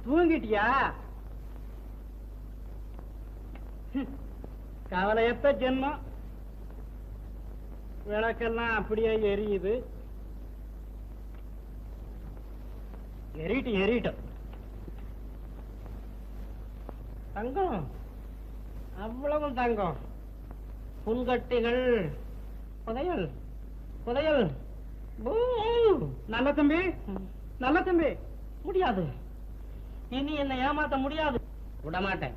தூங்கிட்டியா? கவலையத்த ஜென்மம். விளக்கெல்லாம் அப்படியே எரியுது. எரிட்டும். தங்கம், அவ்வளவு தங்கம். புன்கட்டிகள், புதையல் புதையல். நல்ல தம்பி, முடியாது. இனி என்ன ஏமாத்த முடியாது. விடமாட்டேன்.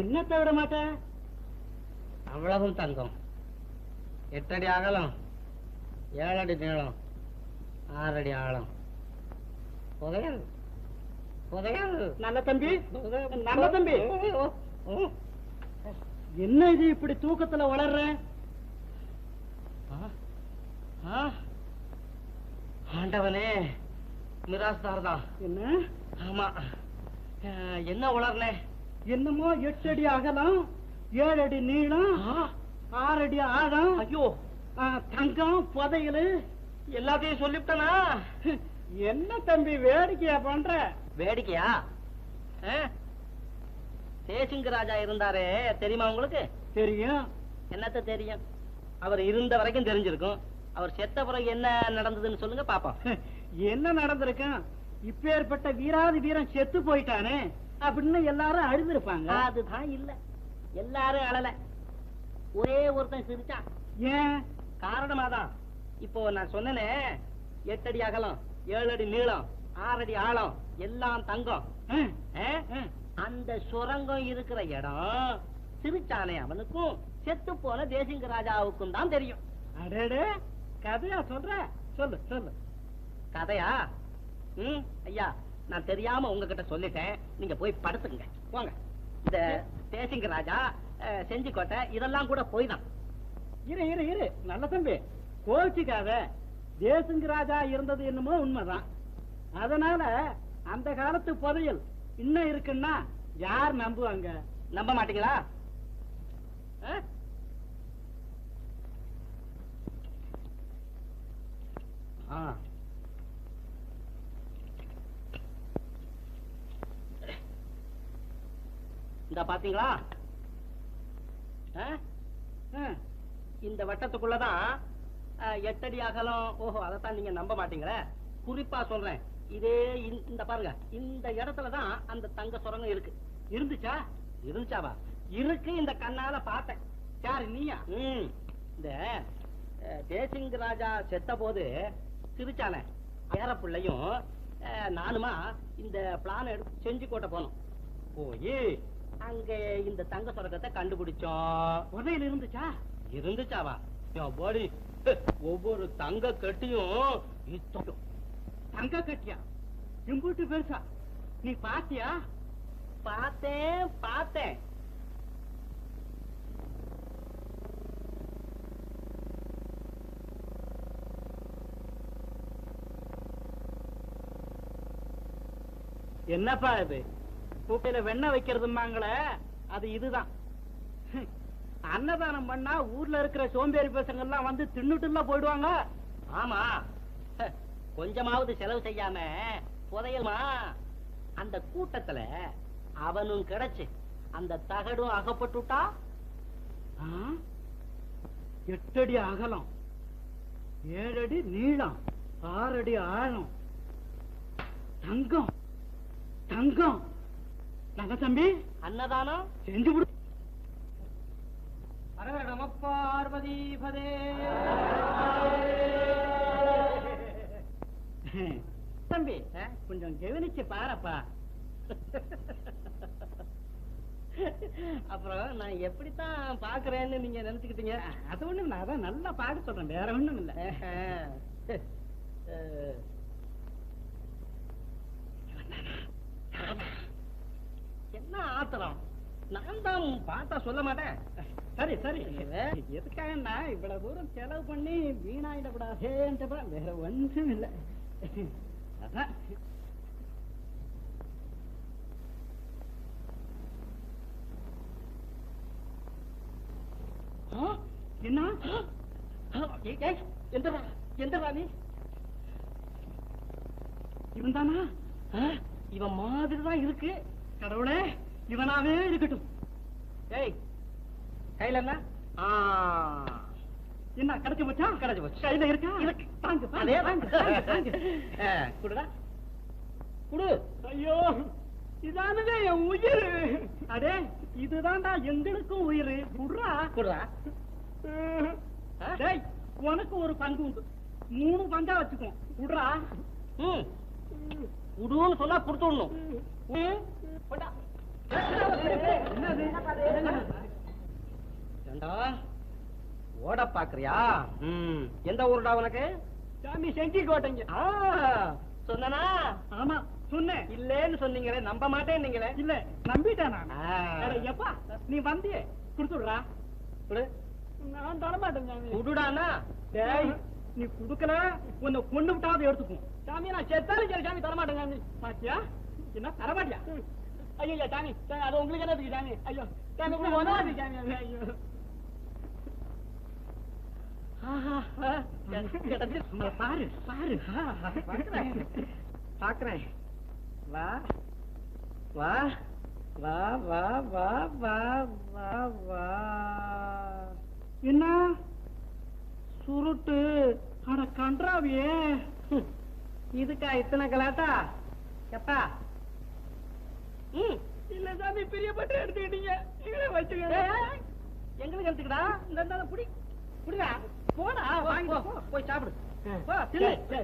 என்னத்தை விட மாட்டேன்? அவ்வளவும் தங்கம். 8 அடி அகலம், 7 அடி நீளம், 6 அடி ஆழம். புதையல். நல்ல தம்பி. என்ன இது இப்படி தூக்கத்துல வளர்ற? ஆண்டவனே, மிராஸ்தார் தான். என்ன? ஆமா. என்ன வளர்ன? என்னமோ 8 அடி அகலம், 7 அடி நீளம், 6 அடி ஆழம். ஐயோ, தங்கம், புதையல் எல்லாத்தையும் சொல்லிவிட்டனா? என்ன தம்பி வேடிக்கையா பண்ற? வேடிக்கையா? தேசிங்க ராஜா இருந்தாரே, தெரியுமா உங்களுக்கு? தெரியும். என்னத்த தெரியும்? அவர் இருந்த வரைக்கும் தெரிஞ்சிருக்கும். அவர் செத்த பிறகு என்ன நடந்ததுன்னு சொல்லுங்க பாப்போம். என்ன நடந்திருக்கும்? இப்பேற்பட்ட வீராதி வீரன் செத்து போயிட்டானே அப்படின்னு எல்லாரும் அழுந்திருப்பாங்க. அதுதான் இல்ல, எல்லாரும் அழல. ஒரே ஒருத்தன் சிரிச்சான். ஏன்? காரணமாதான். இப்போ நான் சொன்னேனே, 8 அடி அகலம், 7 அடி நீளம், 6 அடி ஆழம், எல்லாம் தங்கம். அந்த சுரங்கம் இருக்கிற இடம் சிரிச்சானே அவனுக்கும் செத்து போன தேசிங்க ராஜாவுக்கும் தான் தெரியும். அடே, கதையா சொல்ற? சொல்லு. கதையா? ஐயா, நான் தெரியாம உங்ககிட்ட சொல்லிட்டேன். நீங்க போய் படுத்துங்க, போங்க. இந்த தேசிங்க ராஜா, செஞ்சிக்கோட்டை இதெல்லாம் கூட போய் தான். இரு நல்ல தம்பி, கோச்சிக்காத. தேசிங்க ராஜா இருந்தது என்னமோ உண்மைதான். அதனால அந்த காலத்து புதையல் இன்னும் இருக்குன்னா யார் நம்புவாங்க? நம்ப மாட்டீங்களா? இந்த பாத்தீங்களா, இந்த வட்டத்துக்குள்ளதான் 8 அடி அகலம். ஓஹோ, அதைத்தான் நீங்க நம்ப மாட்டீங்களே. குறிப்பா சொல்றேன், இதே இந்த பாருங்க, இந்த இடத்துலதான் அந்த தங்க சுரங்கம் இருக்கு. இருந்துச்சாவா? இருக்கு. இந்த கண்ணால பார்த்தேன். யாரு, நீயா? இந்த தேசிங்க ராஜா செத்த போது சிரிச்சான பேர பிள்ளையும் நானுமா இந்த பிளான் எடுத்து செஞ்சிக்கோட்டை போனோம். போய் அங்க இந்த தங்க சுரங்கத்தை கண்டுபிடிச்சோம். புதையல் இருந்துச்சாவா? போடி, ஒவ்வொரு தங்க கட்டியும் தங்க கட்டியா? இம்பூட்டு பெருசா? நீ பாத்தியா? பார்த்தேன். என்னப்பா இது? கூட்டையில வெண்ணெய் வைக்கிறதுமாங்களே, அது இதுதான். அன்னதானம் பண்ணா ஊர்ல இருக்கிற சோம்பேறி பசங்க எல்லாம் வந்து தின்னுட்டுல போயிடுவாங்க. ஆமா, கொஞ்சமாவது செலவு செய்யாம புதையல்மா. அந்த கூட்டத்துல அவனும் கிடைச்சு அந்த தகடும் அகப்பட்டுட்டா 8 அடி அகலம், 7 அடி நீளம், 6 அடி ஆழம். தங்கம். நல்ல தம்பி, அன்னதானம் செஞ்சு விடு. அரவணம பார்வதி பதே. தம்பி, கொஞ்சம் கவனிச்சு பாரப்பா. அப்புறம் நான் எப்படித்தான் பாக்குறேன்னு நீங்க நினைச்சுக்கிட்டீங்க? அது ஒண்ணும், நான் அதான் நல்லா பாக்க சொல்றேன், வேற ஒண்ணும் இல்ல. என்ன ஆத்திரம்? நான் தான் பார்த்தா சொல்ல மாட்டேன். சரி, எதுக்காக இவ்வளவு தூரம் செலவு பண்ணி வீணாயிடக்கூடாது, வேற ஒன்றும் இல்லை. அதான் என்ன? எந்த ராணி? இவன்தானா? இவன் மாதிரி தான் இருக்கு. கடவுளே, இவனாவே இருக்கட்டும். ஏய், கையில என்ன? என்ன கிடைச்சு போச்சா? கிடைச்சு போச்சு. கையில இருக்கா? இருக்கு. தாங்க, அதே தாங்க, தான். தாங்க. குடுடா, குடு. ஐயோ, இதானதே என் உயிர். அடே, இதுதான்டா எங்களுக்கும் உயிர். குடுறா, குடுடா. டேய், உனக்கு ஒரு பங்கு உண்டு. 3 பங்கா வச்சுக்கோ. குடுறா. ம், குடுன்னு சொன்னா கொடுத்து விடணும். ம், போடா. என்னது? ஏண்டா, ஓட பாக்குறியா? ம், எந்த ஊருடா உனக்கு? சாமி செஞ்சி கோட்டைங்க. சொன்னனா? ஆமா, சொன்னேன். இல்லேன்னு சொன்னீங்களே, நம்ப மாட்டேன் நீங்களே. இல்ல, நம்பிட்டேன் நான். ஆ. அட, எப்பா நீ வந்தியே குடுத்துடுறா. குடு. நான் தரமாட்டேன் சாமி. குடுடானா? டேய், நீ குடுக்கல உன்னை கொண்டு விட்டாவது எடுத்துக்கும். சாமி, நான் செத்தாலும் சரி சாமி, தரமாட்டேன் சாமி. பாத்தியா, என்ன தரமாட்டியா? ஐயோ சாமி, அது உங்களுக்கு என்ன இருக்கு சாமி? ஐயோ சாமி, உங்களுக்கு ஒண்ணாது சாமி. ஐயோ, பாரு பாரு, பாக்குறேன். வா வா வா வா வா வா வா வா. என்ன சுருட்டு? அட கன்றாவியே, இதுக்கா இத்தனை கலாட்டா? எப்பா? ம், இல்ல சாமி, பிரியப்பட்டு எடுத்துக்கிட்டீங்க. நீங்களே வச்சுக்க. எங்களுக்கு எடுத்துக்கடா. இந்த புடி புடிடா. போடா, வாங்கி போ. போய் சாப்பிடு. போ, தின்னு.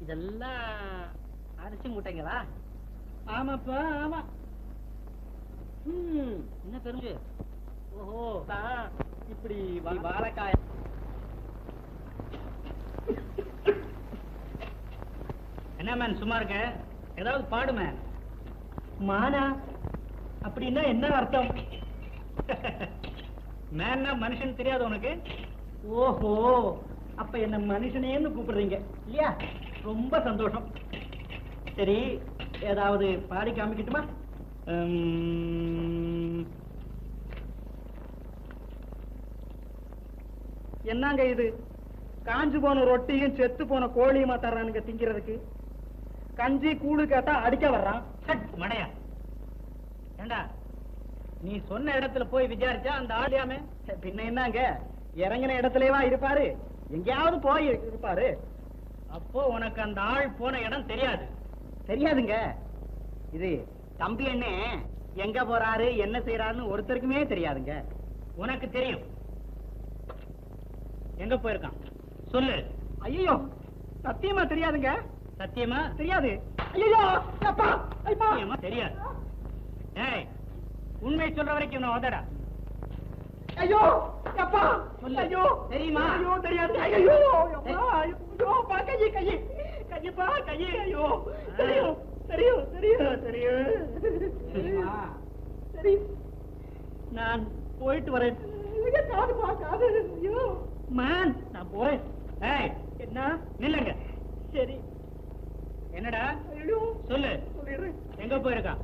இதெல்லாம் அரிசி மூட்டைங்களா? ஆமாப்பா, ஆமா. என்ன தெரிஞ்சு? ஓஹோ, இப்படி வாழைக்காய். என்ன மேன் சும்மா இருக்க? ஏதாவது பாடுமே. மானா அப்படின்னா என்ன அர்த்தம்? மேன்னா மனுஷன் தெரியாது உனக்கு? ஓஹோ, அப்ப என்ன மனுஷனேன்னு கூப்பிடுறீங்க இல்லையா? ரொம்ப சந்தோஷம். சரி, ஏதாவது பாடி காமிக்கட்டுமா? என்னங்க இது? காஞ்சு போன ரொட்டியும் செத்து போன கோழியுமா தர்றானுங்க திங்கிறதுக்கு? கஞ்சி கூழு கேட்டா அடிக்க வர்றான். மடையா, ஏண்டா நீ சொன்ன இடத்துல போய் விசாரிச்சா அந்த ஆடியாமே? பின்ன என்னங்க, இறங்கின இடத்துலவா இருப்பாரு? எங்கேயாவது போய் இருப்பாரு. அப்போ உனக்கு அந்த ஆள் போன இடம் தெரியாது? தெரியாதுங்க. இது தம்பி அண்ணே எங்க போறாரு என்ன செய்யறாருன்னு ஒருத்தருக்குமே தெரியாதுங்க. உனக்கு தெரியும். எங்க போயிருக்கான் சொல்லு. ஐயோ, சத்தியமா தெரியாதுங்க. சத்தியமா தெரியாது. ஐயோ, அப்பா, ஐயா, சத்தியமா தெரியாது. ஏய், உண்மை சொல்ற வரைக்கும் நான் வந்தடா. ஐயோ, அப்பா, சொல்லு. ஐயோ, தெரியுமா? ஐயோ, தெரியாது. ஐயோ, அப்பா, ஐயோ, பா, கையை கையை கையப்பா, கையை. ஐயோ, தெரியும் தெரியும் தெரியும் தெரியுமா? தெரியும். நான் போயிட்டு வரேன். காதுப்பா, காது. ஐயோ மேன், நான் போறேன். ஏய், என்ன? நில்லுங்க. சரி. என்னடா ஐயோ, சொல்லு. சொல்லிடுறேன். எங்க போயிருக்கான்?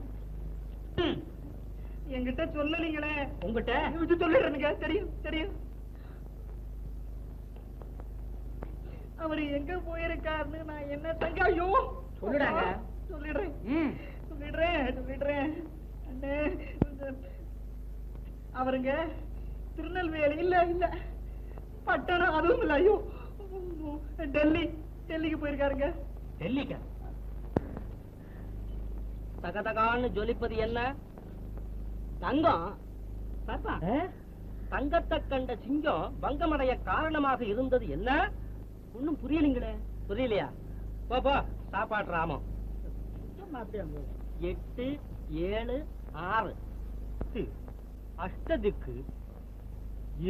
என்கிட்ட சொல்லலீங்களே. உங்ககிட்ட இது சொல்லிடுறேனுங்க. தெரியும் தெரியும். அவர் எங்க போயிருக்காருன்னு நான் என்ன தங்க. ஐயோ, சொல்லுடாங்க. சொல்லிடுறேன் ம், சொல்லிடுறேன். அண்ணே, அவருங்க திருநெல்வேலி இல்ல இல்ல பட்டணம், அதுவும் இல்ல. ஐயோ, டெல்லிக்கு போயிருக்காருங்க. டெல்லிக்கா? தகதகான்னு ஜொலிப்பது என்ன? தங்கம். பாப்பா, தங்கத்தை கண்ட சிங்கம் பங்கமடைய காரணமாக இருந்தது என்ன? ஒண்ணும் புரியலீங்களே. புரியலையா? போ போ, சாப்பாடு ராமம். 8 7 6 அஷ்டதிக்கு,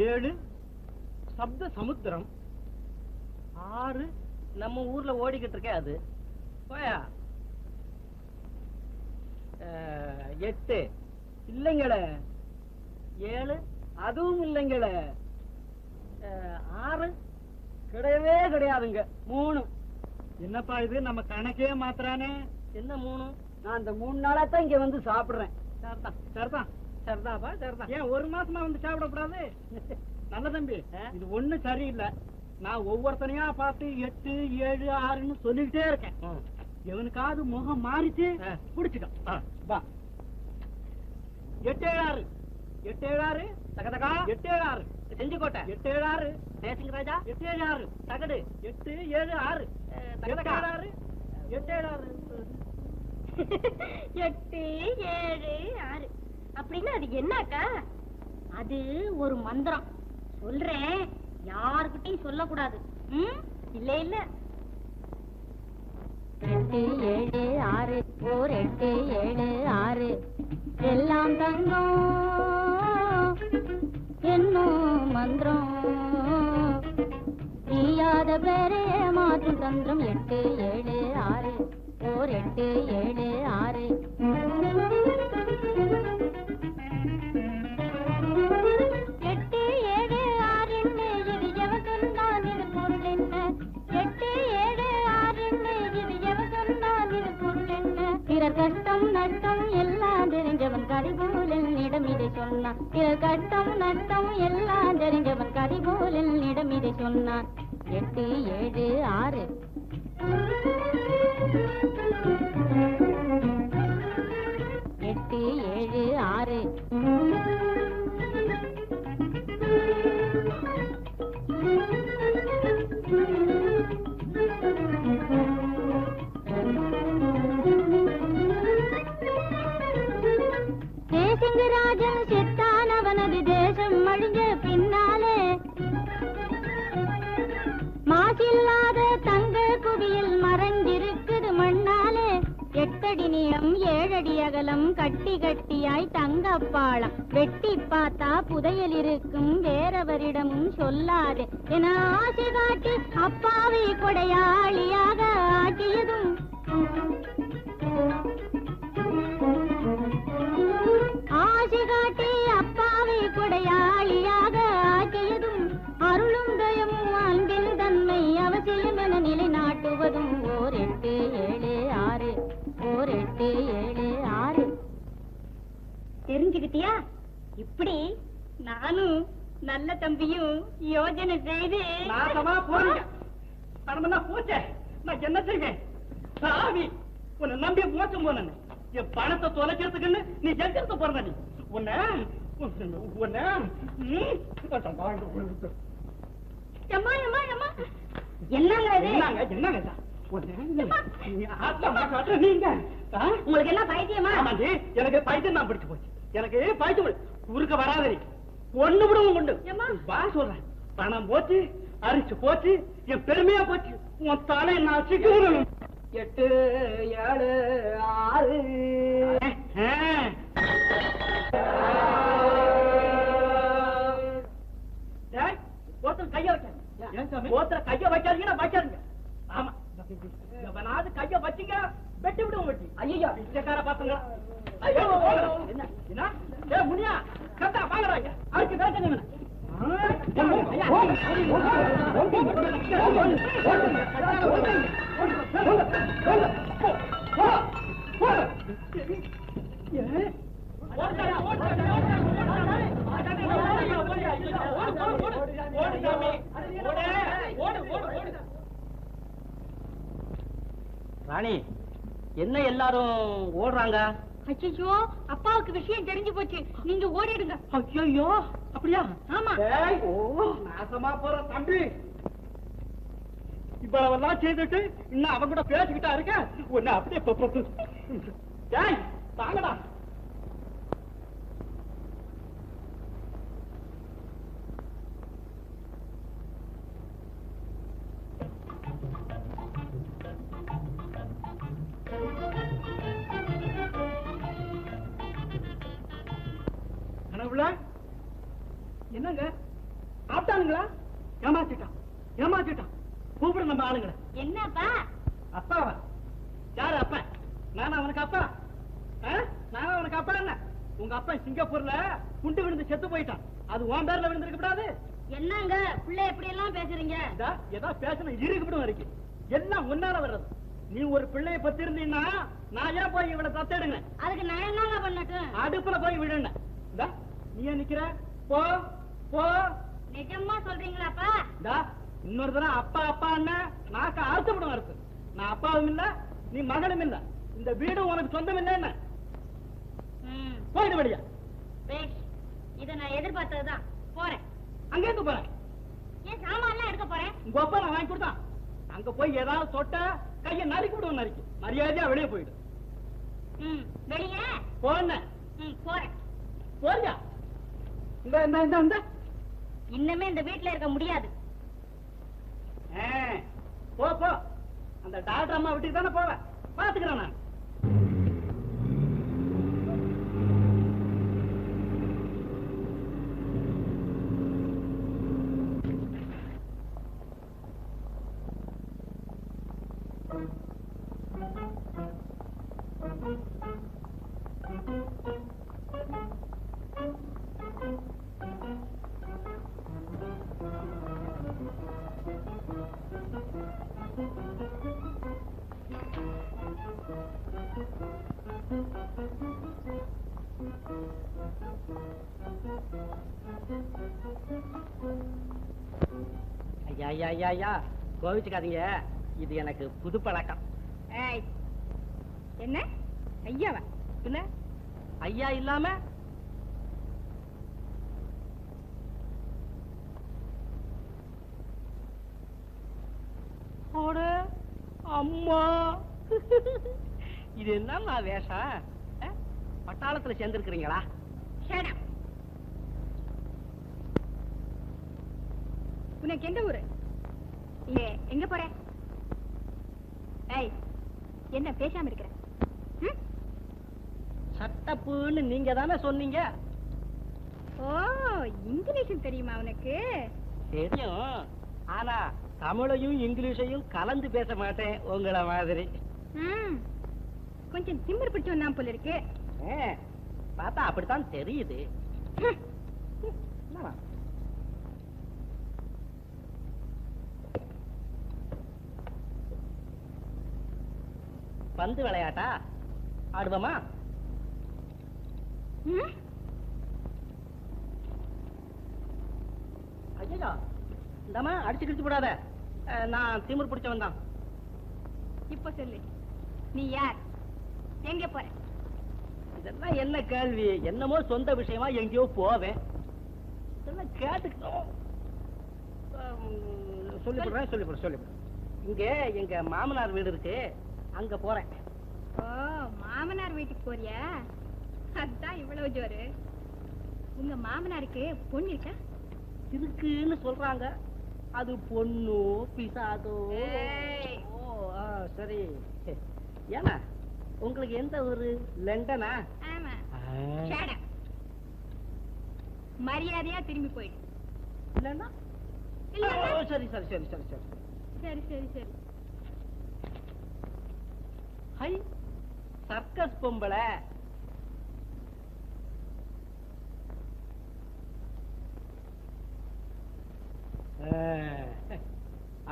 7 சப்த சமுத்திரம், 6 நம்ம ஊர்ல ஓடிக்கிட்டு இருக்கே அது. போயா. 8 இல்லைங்களே. 7 அதுவும் இல்லைங்களே. 6 கிடையவே கிடையாதுங்க. 3. என்னப்பா இது, நம்ம கணக்கே மாத்திரானே. என்ன 3? நான் இந்த 3 நாளா தான் இங்க வந்து சாப்பிடுறேன். சரிதான். சரிதான். சரிதாப்பா, சரிதான். ஏன் 1 மாசமா வந்து சாப்பிடக்கூடாது? நல்ல தம்பி இது ஒண்ணு சரியில்லை. நான் ஒவ்வொருத்தனையா பார்த்து 8, 7, 6ன்னு சொல்லிக்கிட்டே இருக்கேன். எவனுக்காவது முகம் மாறிச்சு பிடிச்சிட்டோம். வா 8, 7, 6 8, 7, 6 தகதகா 8, 7, 6 செஞ்சிக்கோட்டை 8, 7, 6 தேசிங்க ராஜா 8, 7, 6 தகடு 8, 7, 6 தகதகா 8, 7, 8, 7, 6 அப்படின்னு அது என்னக்கா? அது ஒரு மந்திரம். சொல்றேன், யாருக்கிட்டையும் சொல்லக்கூடாது. இல்ல இல்ல. 8, 7, 6 ஓர் 8, 7, 6 எல்லாம் தங்கம் என்னும் மந்திரம் நீயாத பேரே மாற்றும் தந்திரம். 8, 7, 6 ஓர் 8, 7, 6 8, 7, 6 இது எவ சொன்னான் இது பொருள் என்ன? 8, 7, 6 இது எவ சொன்னான் இது பொருள் என்ன? பிறர் கஷ்டம் நஷ்டம் எல்லாம் தெரிஞ்சவன் கதிபோல் என்னிடம் இதை சொன்னான். பிறர் கஷ்டம் நஷ்டம் எல்லாம் தெரிஞ்சவன் கதிபோல் என்னிடம் இதை சொன்னான். 8, 7, 6 8, 7, 6 தேசிங்கராஜன் செத்தான், அவனது தேசம் அழிஞ்ச பின்னாலே மாசில்லாத தங்க குவியல் மறைஞ்சிருக்குது மண்ணாலே. 8 அடி நீளம் 7 அடி அகலம் கட்டி கட்டியாய் தங்கப்பாளம் வெட்டி பார்த்தா புதையல் இருக்கும் வேறவரிடமும் சொல்லாதே என ஆசை காட்டி அப்பாவை கொடையாளியாக ஆக்கியதும் ஆசை காட்டி அப்பாவை கொடையாளியாக ஆக்கியதும் அருளும் தயமும் அன்பின் தன்மை அவசியம் என நிலைநாட்டுவதும். ஓர் 8, 7, 6 ஓர் 8, 7, 6 தெரிஞ்சுக்கிட்டியா? இப்படி நானும் நல்ல தம்பியும் யோஜனை செய்து நாசமா போறீங்க. பணமென்னா போச்சே, நான் என்ன செய்வேன்? சாமி உன்னை நம்பி மோசம் போன என் பணத்தை தொலைக்கிறதுக்குன்னு நீ எங்கிருந்து போறத? நீ உன்னை உங்களுக்கு என்ன பைத்தியமா? எனக்கு பைத்தியம் தான் பிடிச்சு போச்சு. எனக்கு பைத்தியம் குறுக்க வராதரி ஒண்ணு விடுவோம் கொண்டு வா சொல்றேன். பணம் போச்சு, அரிச்சு போச்சு, என் பெருமையா போச்சு. உன் தலை நான் சிக்கணும். 8, 7, 6 ஒருத்தர் கைய வைக்காது, ஒருத்தர் கைய வைக்காதீங்கன்னா வைக்காதுங்க. ஆமா, எவனாவது கைய வச்சுங்க வெட்டி விடுவோம். வெட்டி ஐயா பிச்சைக்கார பாத்துங்க. என்ன முடியா கத்தா பாக்குறாங்க அதுக்கு கேட்க ராணி, என்ன எல்லாரும் ஓடுறாங்க? அச்சோ, அப்பாவுக்கு விஷயம் தெரிஞ்சு போச்சு. நீங்க ஓடிடுங்க. ஐயோ அப்படியா? ஆமா. நாசமா போற தம்பி, இவ்வளவெல்லாம் செய்துட்டு இன்னும் அவன் கூட பேசிக்கிட்டா இருக்க. ஒன்னு அப்படியே தாங்கடா. என்னங்க ஆப்டானுங்களா? ஏமாத்திட்டான் ஏமாத்திட்டான். கூப்பிடு நம்ம ஆளுங்களை. என்னப்பா? அப்பாவா? யாரு அப்பா? நானா அவனுக்கு அப்பா? நானா அவனுக்கு அப்பா? என்ன உங்க அப்பா சிங்கப்பூர்ல குண்டு விழுந்து செத்து போயிட்டான். அது உன் பேர்ல விழுந்திருக்க கூடாது. என்னங்க பிள்ளை எப்படி எல்லாம் பேசுறீங்க? ஏதா பேசணும் இருக்குப்படும் வரைக்கும் எல்லாம் முன்னால வர்றது. நீ ஒரு பிள்ளைய பத்தி இருந்தீங்கன்னா நான் ஏன் போய் இவளை தத்தெடுங்க? அதுக்கு நான் என்னங்க பண்ணட்டும்? அடுப்புல போய் விடுங்க. நீ நிக்கிற போ போ நிஜமா சொல்றீங்களாப்பா? டா, இன்னொரு தடவை அப்பா அப்பா நாக்க ஆசைப்படும் இருக்கு. நான் அப்பாவும் இல்ல, நீ மகளும் இல்ல. இந்த வீடு உனக்கு சொந்தம் இல்ல. என்ன போயிடு வெளியா. இத நான் எதிர்பார்த்ததுதான். போறேன். அங்க இருந்து போறேன். ஏன் சாமான் எடுக்க போறேன்? உங்க அப்பா நான் வாங்கி கொடுத்தான். அங்க போய் ஏதாவது தொட்ட கையை நறுக்கி விடுவோம். நறுக்கி மரியாதையா வெளியே போயிடு. வெளியே போன போறேன். போறியா? இந்த இன்னுமே இந்த வீட்டுல இருக்க முடியாது. போ போ. அந்த டாக்டர் அம்மா வீட்டுக்கு தானே போவேன். பாத்துக்கிறேன் நான். ஐயா கோவிச்சுக்காதீங்க. இது எனக்கு புது பழக்கம். என்ன ஐயாவா? என்ன ஐயா இல்லாம? அம்மா இது என்ன வேஷம்? பட்டாளத்துல சேர்ந்திருக்கிறீங்களா? உனக்கு எந்த ஊரு? எங்க போற? என்ன பேசாம இருக்கிற? சட்டப்புன்னு நீங்க தானே சொன்னீங்க. ஓ, இங்கிலீஷும் தெரியுமா உனக்கு? தெரியும். ஆனா தமிழையும் இங்கிலீஷையும் கலந்து பேச மாட்டேன் உங்கள மாதிரி. கொஞ்சம் திமிர் பிடிச்சு வந்தான் போல இருக்கு. பார்த்தா அப்படித்தான் தெரியுது. பந்து விளையாட்டா ஆடுவோமா? ஐயா இந்தாமா அடிச்சு கிடிச்சு போடாத. நான் திமிர் பிடிச்சவன் தான். இப்ப சொல்லு, நீ யார்? எங்க போற? இதெல்லாம் என்ன கேள்வி? என்னமோ சொந்த விஷயமா எங்கேயோ போவேன். இதெல்லாம் கேட்டுக்கணும். சொல்லிவிடுறேன். இங்க எங்க மாமனார் வீடு இருக்கு, அங்க போறேன். ஓ, மாமனார் வீட்டுக்கு போறியா? அதான் இவ்வளவு ஜோரு. உங்க மாமனாருக்கு பொண்ணு இருக்கா? இருக்குன்னு சொல்றாங்க. அது பொண்ணு பிசாதோ? சரி. ஏன்னா உங்களுக்கு எந்த ஊரு? லண்டனா? ஆமா. மரியாதையா திரும்பி போயிடு. இல்லன்னா சரி. ஹை, சர்க்கஸ் பொம்பளை.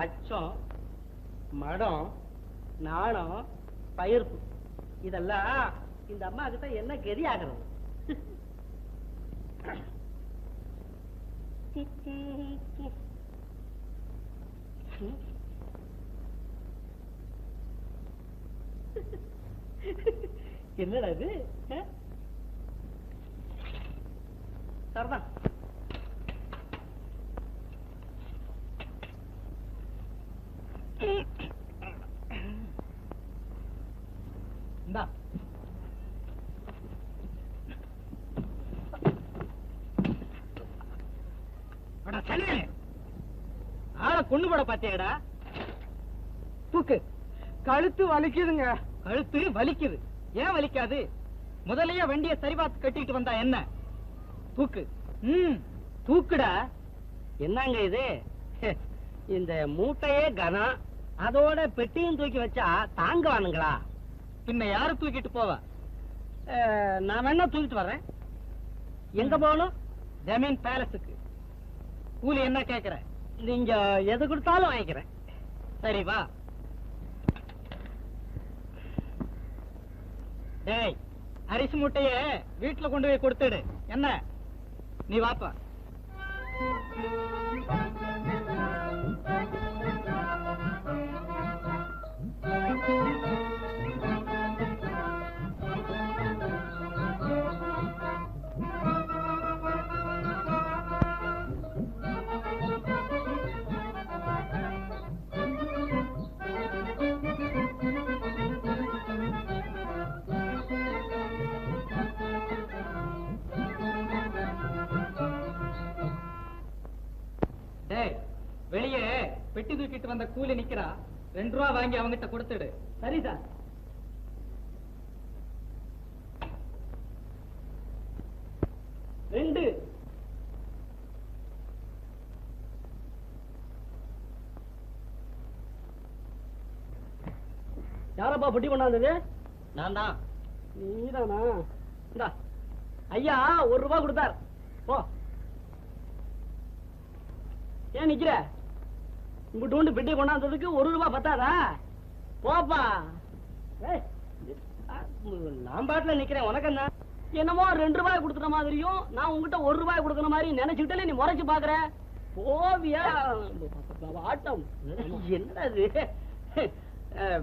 அச்சம், மடம், நாணம், பயிர்ப்பு இதெல்லாம் இந்த அம்மா கிட்ட என்ன கெதி ஆகிறது? என்னடா இது? சரிதான். இந்தா ஆளை கொண்டு போட பாத்தியாடா? தூக்கு. கழுத்து வலிக்குதுங்க. கழுத்து வலிக்குது? ஏன் வலிக்காது? முதலையே வண்டியை சரி பார்த்து கட்டிட்டு வந்தா என்ன? தூக்கு. தூக்குடா. என்னங்க இது? இந்த மூட்டையே கனம், அதோட பெட்டியும் தூக்கி வச்சா தாங்குவானுங்களா? பின்ன யாரு தூக்கிட்டு போவா? நான் வேணா தூக்கிட்டு வர்றேன். எங்க போகணும்? ஜமீன் பேலஸுக்கு. கூலி என்ன கேக்குற? நீங்க எது கொடுத்தாலும் வாங்கிக்கிறேன். சரி வா. டேய், அரிசி மூட்டைய வீட்டுல கொண்டு போய் கொடுத்துடு. என்ன? நீ வாப்பா. வெளியே பெட்டி தூக்கிட்டு வந்த கூலி நிக்கிறா, 2 ரூபா வாங்கி அவங்கிட்ட கொடுத்துடு. சரி சார். ரெண்டு. யாரப்பா பொட்டி கொண்டாந்தது? நான் தான். நீதானா? இந்தா ஐயா 1 ரூபா கொடுத்தார். போ. ஏன் நிக்கிற? இங்கிட்டு உண்டு பெட்டி கொண்டாந்ததுக்கு 1 ரூபா பத்தாதா? போப்பா. ஏய், நான் பாட்டுல நிக்கிறேன், உனக்கு என்ன? என்னமோ 2 ரூபாய் கொடுக்குற மாதிரியும் நான் உங்ககிட்ட 1 ரூபாய் கொடுக்குற மாதிரி நினைச்சுக்கிட்டே நீ முறைச்சு பாக்குற. போவியா? ஆட்டம் என்னடா இது?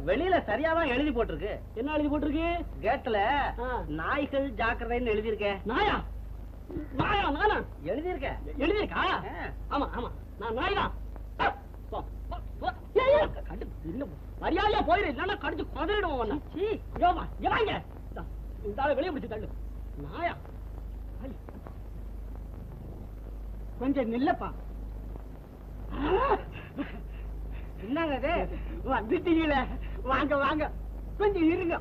வெளியில சரியாதான் எழுதி போட்டிருக்கு. என்ன எழுதி போட்டிருக்கு? கேட்ல ஆ. நாய்கள் ஜாக்கிரதைன்னு எழுதி இருக்கேன். நாயா? நாயா? நானா எழுதி இருக்க? எழுதியிருக்கா? ஆமா ஆமா, நான் நாய் தான். மரியாதையா போயிரு, இல்லன்னா கடிச்சு குதறிடுவோம். வெளியே பிடிச்சு தள்ளு. நாயா? கொஞ்சம் நில்லப்பா. என்னங்க இது? வந்துட்டீங்கள, வாங்க வாங்க, கொஞ்சம் இருங்க.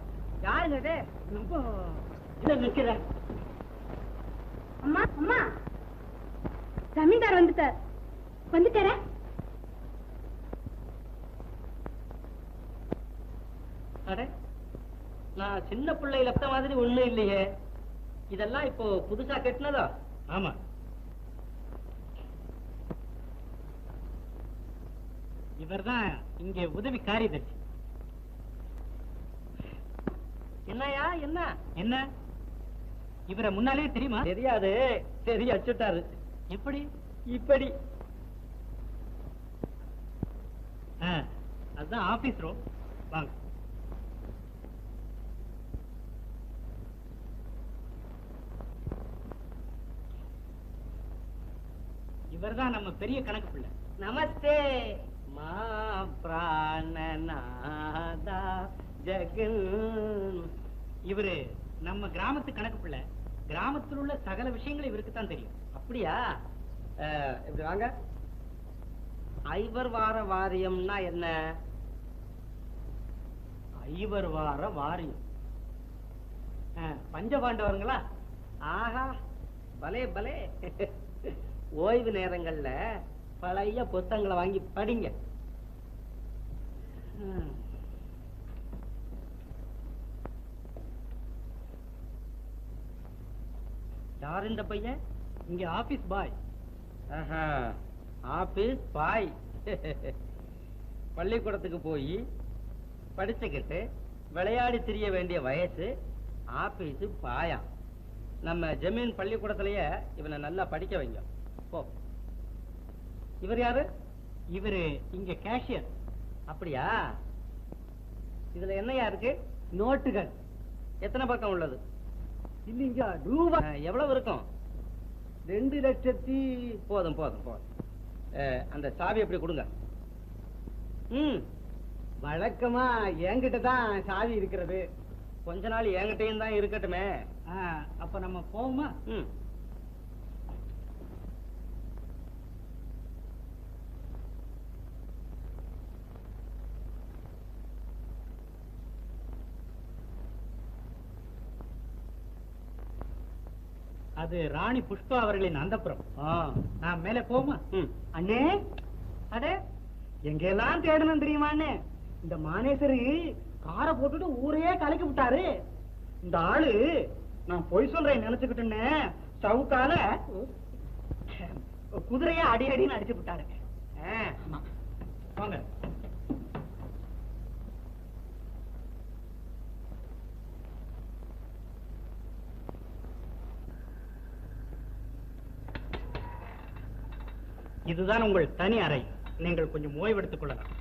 யாருங்க இது? ரொம்ப நிக்கிற. அம்மா அம்மா, ஜமீன்தார் வந்துட்டார. அட, நான் சின்ன பிள்ளை லப்த மாதிரி ஒண்ணும் இல்லையே. இதெல்லாம் இப்போ புதுசா கட்டினதா? ஆமா. இவர்தான் இங்கே உதவி காரியதர்சி. என்னையா? என்ன என்ன இவரை முன்னாலே தெரியுமா? தெரியாது, தெரிய அச்சுட்டாரு. எப்படி? இப்படி. அதுதான் ஆபீஸ் ரூம். வாங்க. இவர்தான் நம்ம பெரிய கணக்கு பிள்ளை. நமஸ்தே மா பிராணநாதா ஜெகன். இவரு நம்ம கிராமத்து கணக்கு பிள்ளை. கிராமத்தில் உள்ள சகல விஷயங்கள் இவருக்கு தான் தெரியும். அப்படியா? இப்படி வாங்க. ஐவர் வார வாரியம்னா என்ன? ஐவர் வார வாரியம். பஞ்சபாண்டவருங்களா? ஆஹா, பலே பலே. ஓய்வு நேரங்கள்ல பழைய புத்தகங்களை வாங்கி படிங்க. யார் இந்த பையன்? இங்க ஆபீஸ் பாய். Office boy. பள்ளிக்கூடத்துக்கு போய் படிச்சுக்கிட்டு விளையாடி திரிய வேண்டிய வயசு. ஆபீஸ் பாயா? நம்ம ஜமீன் பள்ளிக்கூடத்திலேயே இவனை நல்லா படிக்க வைங்க. போ. இவர் யாரு? இவரு இங்க கேஷியர். அப்படியா? இதுல என்னையா இருக்கு? நோட்டுகள். எத்தனை பக்கம் உள்ளது? இல்லைங்க, ரூபாய். எவ்வளவு இருக்கும்? 2,00,000. போதும் போதும் போதும். அந்த சாவி எப்படி கொடுங்க. வழக்கமா என்கிட்ட தான் சாவி இருக்கிறது. கொஞ்ச நாள் என்கிட்டயும் தான் இருக்கட்டுமே. அப்ப நம்ம போவோமா? அது ராணி புஷ்பா அவர்களின் அந்தப்புறம். நான் மேலே போமா? அண்ணே, அடே, எங்கெல்லாம் தேடணும் தெரியுமாண்ணே? இந்த மானேஸ்வரி காரை போட்டுட்டு ஊரையே கலக்கி விட்டாரு. இந்த ஆளு நான் பொய் சொல்றேன் நினைச்சுக்கிட்டேன்னு சவுக்கால குதிரைய அடி அடின்னு அடிச்சு விட்டாரு. வாங்க. இதுதான் உங்கள் தனி அறை. நீங்கள் கொஞ்சம் ஓய்வெடுத்துக் கொள்ளலாம்.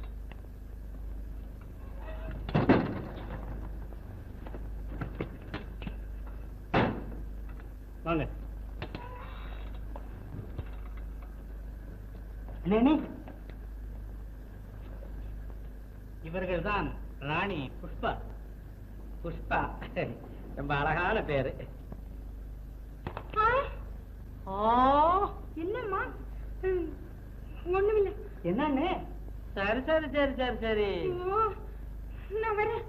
வாங்க. இவர்கள் தான் ராணி புஷ்பா. புஷ்பா ரொம்ப அழகான பேரு. என்னம்மா? ஒண்ணுமில்லை. என்னன்னு? சரி சரி சரி சரி சரி. நான் வரேன்.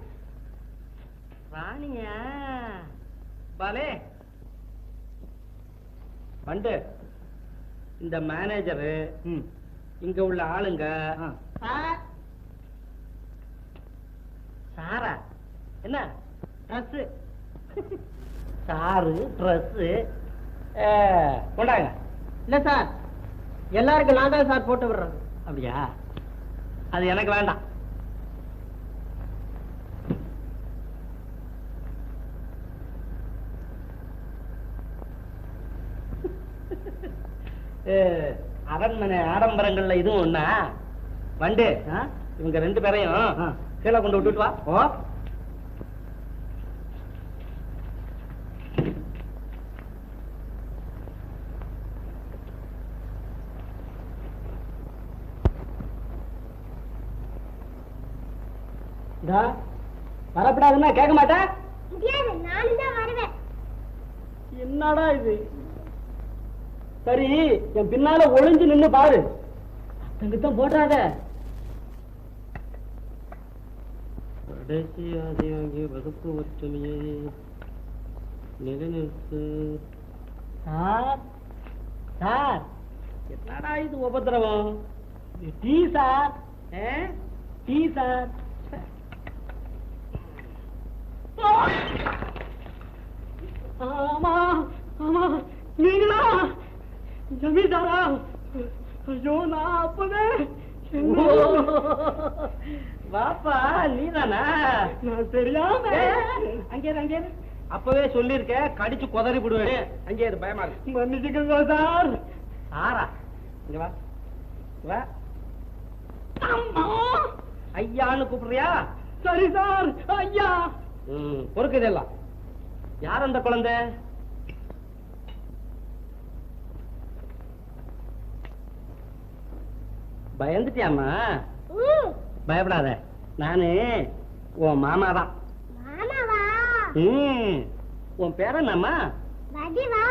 ராணியா பாலே பண்டு. இந்த மேனேஜரு இங்க உள்ள ஆளுங்க சாரா என்ன ட்ரெஸ் சாரு ட்ரெஸ் கொண்டாங்க. இல்ல சார், எல்லாருக்கும் நான் தான் சார் போட்டு விடுறேன். அப்படியா? அது எனக்கு வேண்டாம். அரண்மனை ஆடம்பரங்கள்ல இதுவும் ஒண்ணா? வண்டு இவங்க 2 பேரையும் கீழே கொண்டு விட்டுட்டு வா. ஓ வரப்படாதுன்னா கேட்க மாட்டேன். நானும் தான் வருவேன். என்னடா இது? சரி, என் பின்னால ஒளிஞ்சு நின்னு பாரு. அத்தங்கிட்ட போட்டாத. கடைசி ஆதியாகிய வகுப்பு ஒற்றுமையை நிலைநிறுத்து. சார் சார், என்னடா இது உபதிரவம்? Tea sir, tea sir. ஆமா ஆமா, நீங்களா ஜமீன்தாரா? ஐயோ, நான் அப்பவே வாப்பா, நீதானா? நான் தெரியாம அங்கே அப்பவே சொல்லிருக்க, கடிச்சு குதறி விடுவேன். அங்கே பயமா இருக்கு. மன்னிச்சுக்கோங்க சார். ஆறா இங்க வா வா. ஐயான்னு கூப்பிடுறியா? சரி சார், ஐயா. பொறுக்குதெல்லாம். யார் அந்த குழந்தை? பயந்துட்டியாமா? பயப்படாத, நானு உன் மாமா தான். மாமாவா? உன் பேர் என்னம்மா? வடிவா.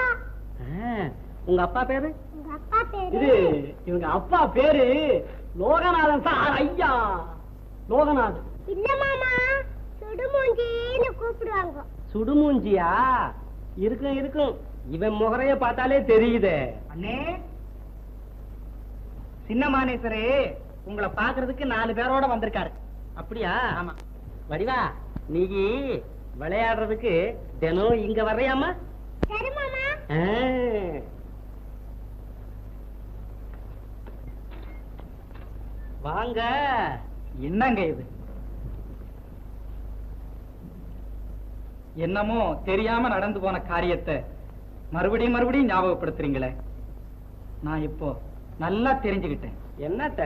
உங்க அப்பா பேரு? உங்க அப்பா பேரு? இது இவங்க அப்பா பேரு லோகநாதன் சார். ஐயா லோகநாதன். இல்ல மாமா, சுடுமூஞ்சின்னு கூப்பிடுவாங்க. சுடுமூஞ்சியா? இருக்கும் இருக்கும், இவன் முகரைய பார்த்தாலே தெரியுதே. அண்ணே, சின்ன மானேஸ்வரே உங்களை பாக்குறதுக்கு 4 பேரோட வந்திருக்காரு. அப்படியா? ஆமா. வடிவா, நீ விளையாடுறதுக்கு தினம் இங்க வர்றியாமா? சரி மாமா. வாங்க. என்னங்க இது? என்னமோ தெரியாம நடந்து போன காரியத்தை மறுபடியும் மறுபடியும் ஞாபகப்படுத்துறீங்களே. நான் இப்போ நல்லா தெரிஞ்சுக்கிட்டேன். என்னத்த?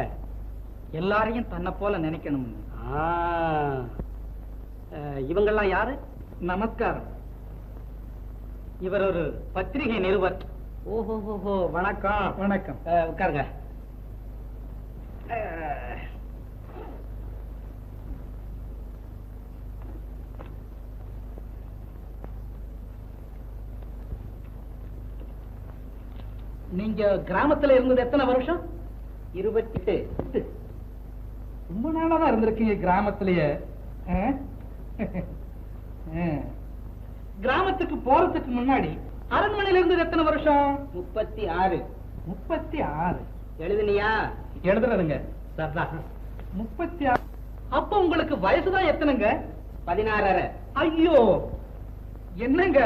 எல்லாரையும் தன்னை போல நினைக்கணும். இவங்கெல்லாம் யாரு? நமஸ்காரம். இவர் ஒரு பத்திரிகை நிருபர். ஓஹோ, வணக்கம். வணக்கம். உட்காருங்க. நீங்க கிராமத்துல இருந்தது எத்தனை வருஷம்? 28. ரொம்ப நாளாதான் இருந்திருக்கீங்க கிராமத்திலேயே. கிராமத்துக்கு போறதுக்கு முன்னாடி அரண்மனையில இருந்தது எத்தனை வருஷம்? 36. 36. எழுதுனியா? எழுதுறதுங்க. சரிதான். 36. அப்ப உங்களுக்கு வயசுதான் எத்தனைங்க? 16. ஐயோ, என்னங்க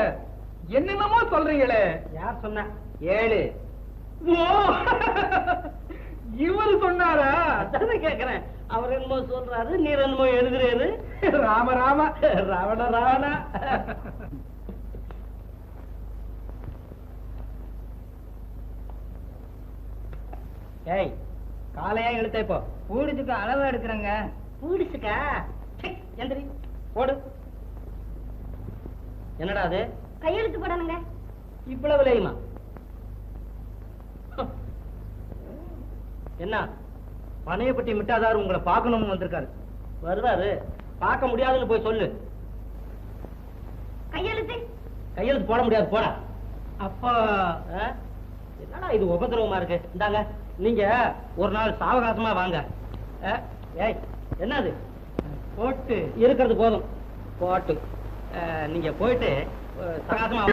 என்னென்னமோ சொல்றீங்களே. யார் சொன்னா? 7. ஓ, இவரு சொன்னாரா? அதானே கேக்குறேன். அவர் என்னமோ சொல்றாரு, நீர் என்னமோ எழுதுறாரு. ராம ராம, ராவண ராவணா. ஏய், காலையா இழுத்த இப்போ? பூடிச்சுக்கு அளவு எடுக்கிறேங்க. பூடிச்சுக்கா? எந்திரி, போடு. என்னடா அது? கையெழுத்து போடணுங்க. இவ்வளவு லைமா? என்ன பனையப்பட்டி மிட்டாதார் உங்களை பார்க்கணும்னு வந்திருக்காரு. வருவாரு, பார்க்க முடியாதுன்னு போய் சொல்லு. கையெழுத்து? கையெழுத்து போட முடியாது, போடா. அப்பா என்னடா இது உபதிரவமா இருக்கு? இந்தாங்க நீங்க ஒரு நாள் சாவகாசமா வாங்க. ஏய் என்னது போட்டு இருக்கிறது போதும் போட்டு நீங்க போயிட்டு சகாசமா